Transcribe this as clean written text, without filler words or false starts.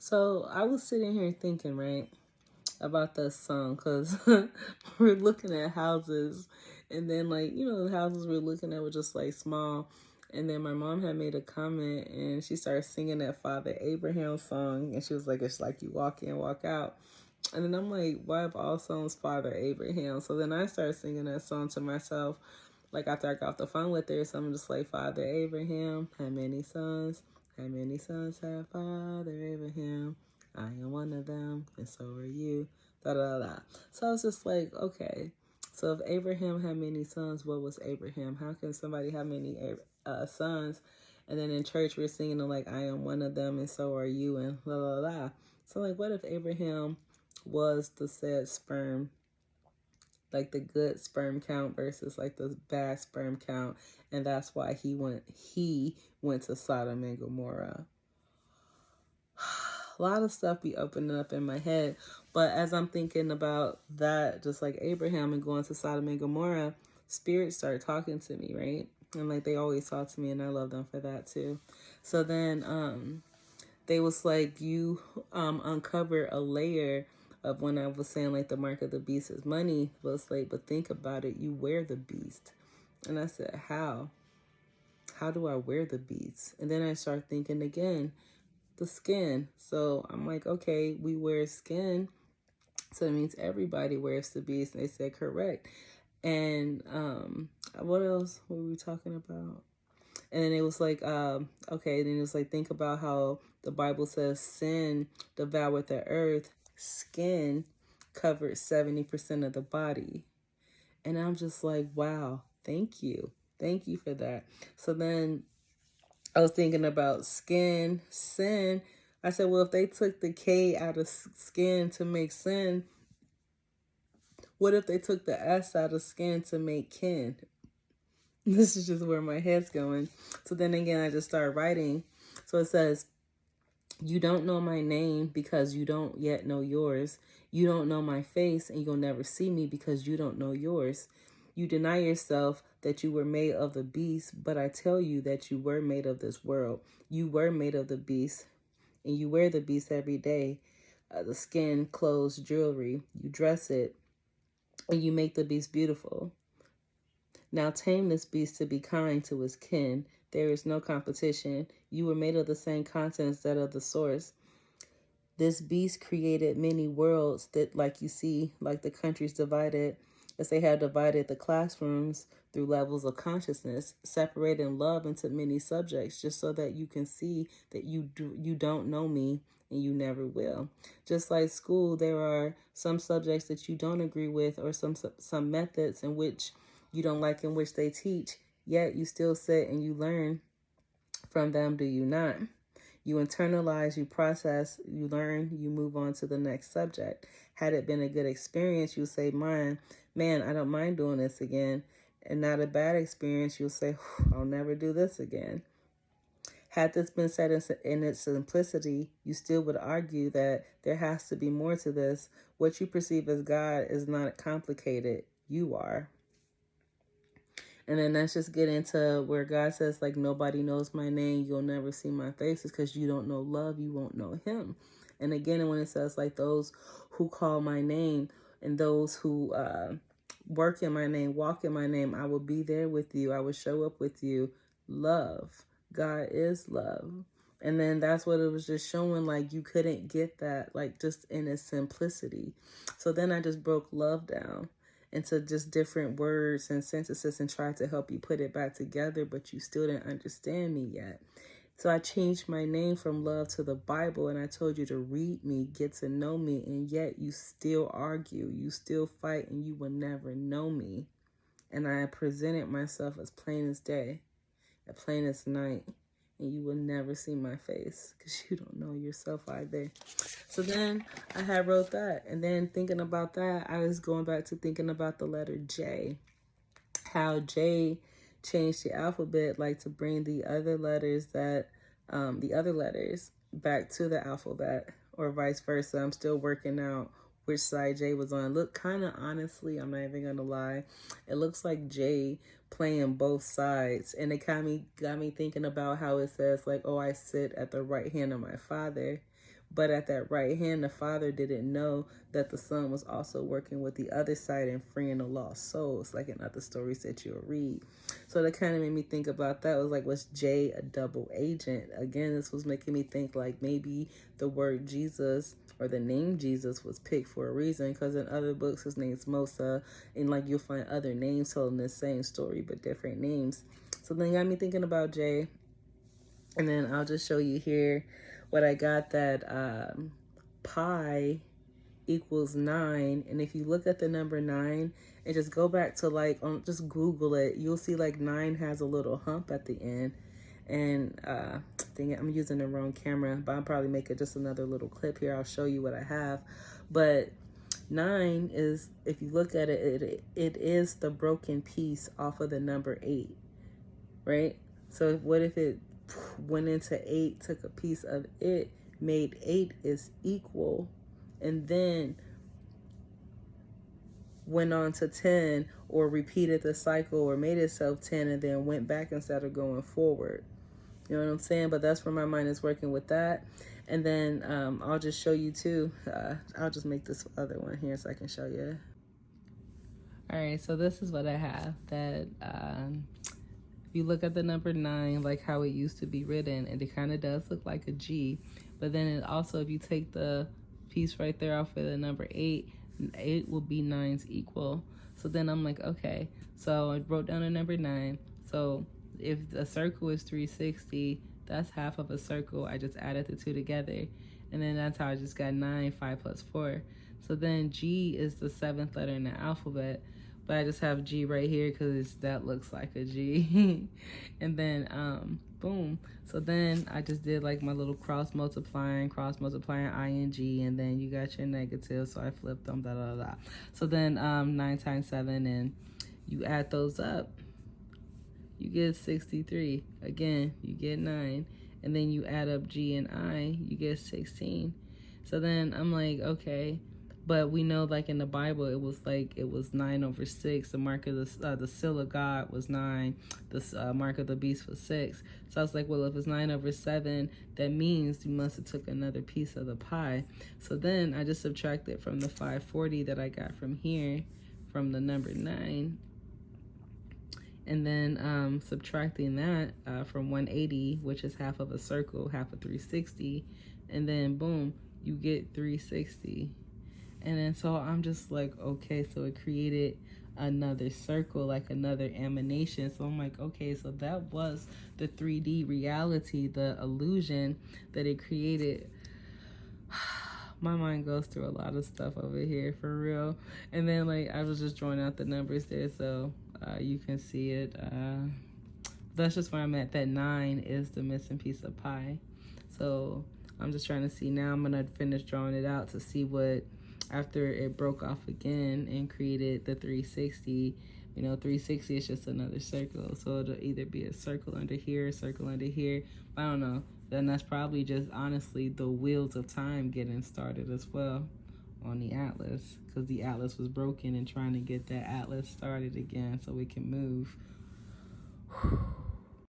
So I was sitting here thinking, right, about that song because we're looking at houses, and then the houses we're looking at were just like small. And then my mom had made a comment, and she started singing that Father Abraham song, and she was like, "It's like you walk in, walk out." And then I'm like, "Why have all songs Father Abraham?" So then I started singing that song to myself, like after I got off the phone with her. So I'm just like, "Father Abraham had many sons. How many sons had Father Abraham? I am one of them, and so are you." Da da da. So I was just like, okay. So if Abraham had many sons, what was Abraham? How can somebody have many sons? And then in church we're singing like, "I am one of them, and so are you," and la la la. So like, what if Abraham was the said sperm, like the good sperm count versus like the bad sperm count, and that's why he went to Sodom and Gomorrah. A lot of stuff be opening up in my head, but as I'm thinking about that, just like Abraham and going to Sodom and Gomorrah, spirits start talking to me, right? And like they always talk to me, and I love them for that too. So then they was like, you uncover a layer of, when I was saying like the mark of the beast is money, was like, but think about it, you wear the beast. And I said, how do I wear the beast? And then I start thinking again, the skin. So I'm like, okay, we wear skin, so that means everybody wears the beast. And they said correct. And what else were we talking about? And then it was like, okay, then it was like, think about how the Bible says sin devoured the earth, skin covered 70% of the body. And I'm just like, wow, thank you. Thank you for that. So then I was thinking about skin, sin. I said, well, if they took the K out of skin to make sin, what if they took the S out of skin to make kin? This is just where my head's going. So then again, I just started writing. So it says, you don't know my name because you don't yet know yours. You don't know my face, and you'll never see me because you don't know yours. You deny yourself that you were made of the beast, but I tell you that you were made of this world. You were made of the beast, and you wear the beast every day. The skin, clothes, jewelry. You dress it, and you make the beast beautiful. Now tame this beast to be kind to his kin. There is no competition. You were made of the same contents that of the source. This beast created many worlds that, like you see, like the countries divided, as they have divided the classrooms through levels of consciousness, separating love into many subjects, just so that you can see that you don't know me and you never will. Just like school, there are some subjects that you don't agree with, or some methods in which you don't like in which they teach, yet you still sit and you learn from them, do you not? You internalize, you process, you learn, you move on to the next subject. Had it been a good experience, you'll say, man, I don't mind doing this again. And not a bad experience, you'll say, I'll never do this again. Had this been said in its simplicity, you still would argue that there has to be more to this. What you perceive as God is not complicated. You are. And then let's just get into where God says, like, nobody knows my name, you'll never see my face. It's because you don't know love, you won't know him. And again, when it says, like, those who call my name and those who work in my name, walk in my name, I will be there with you. I will show up with you. Love. God is love. And then that's what it was just showing, like, you couldn't get that, like, just in its simplicity. So then I just broke love down into just different words and sentences and tried to help you put it back together, but you still didn't understand me yet. So I changed my name from love to the Bible, and I told you to read me, get to know me, and yet you still argue, you still fight, and you will never know me. And I presented myself as plain as day, as plain as night, and you will never see my face because you don't know yourself either. So then I had wrote that, and then thinking about that, I was going back to thinking about the letter J, how J changed the alphabet, like to bring the other letters back to the alphabet, or vice versa. I'm still working out which side J was on. Look, kind of honestly, I'm not even gonna lie, it looks like J playing both sides, and it got me thinking about how it says, like, oh, I sit at the right hand of my Father. But at that right hand, the Father didn't know that the Son was also working with the other side and freeing the lost souls, like in other stories that you'll read. So that kind of made me think about that. It was like, was J a double agent? Again, this was making me think like maybe the word Jesus or the name Jesus was picked for a reason, because in other books his name's Mosa, and like you'll find other names telling the same story but different names. So then it got me thinking about J. And then I'll just show you here what I got, that pi equals 9. And if you look at the number 9 and just go back to like, just Google it, you'll see like 9 has a little hump at the end. And dang it, I'm using the wrong camera, but I'll probably make it just another little clip here. I'll show you what I have. But 9 is, if you look at it, it is the broken piece off of the number 8, right? So what if it went into 8, took a piece of it, made 8 is equal, and then went on to 10, or repeated the cycle or made itself 10 and then went back instead of going forward? You know what I'm saying? But that's where my mind is working with that. And then I'll just show you too. I'll just make this other one here so I can show you. All right, so this is what I have. That if you look at the number 9, like how it used to be written, and it kind of does look like a G. But then it also, if you take the piece right there off of the number 8, 8 will be 9's equal. So then I'm like, okay, so I wrote down a number 9. So if the circle is 360, that's half of a circle. I just added the two together. And then that's how I just got 9, 5 plus 4. So then G is the 7th letter in the alphabet. But I just have G right here because that looks like a G. And then, boom. So then I just did like my little cross multiplying ing, and then you got your negative. So I flipped them, da da da. So then 9 times 7, and you add those up, you get 63. Again, you get 9. And then you add up G and I, you get 16. So then I'm like, okay. But we know, like in the Bible, it was 9/6. The mark of the seal of God was 9. The mark of the beast was 6. So I was like, well, if it's 9/7, that means you must have took another piece of the pie. So then I just subtracted from the 540 that I got from here, from the number 9. And then subtracting that from 180, which is half of a circle, half of 360. And then boom, you get 360. And then so I'm just like, okay, so it created another circle, like another emanation. So I'm like, okay, so that was the 3D reality, the illusion that it created. My mind goes through a lot of stuff over here, for real. And then like I was just drawing out the numbers there, so you can see it. That's just where I'm at. That 9 is the missing piece of pie. So I'm just trying to see now. I'm gonna finish drawing it out to see what, after it broke off again and created the 360, 360 is just another circle. So it'll either be a circle under here, a circle under here. I don't know. Then that's probably just honestly the wheels of time getting started as well on the atlas, because the atlas was broken and trying to get that atlas started again so we can move.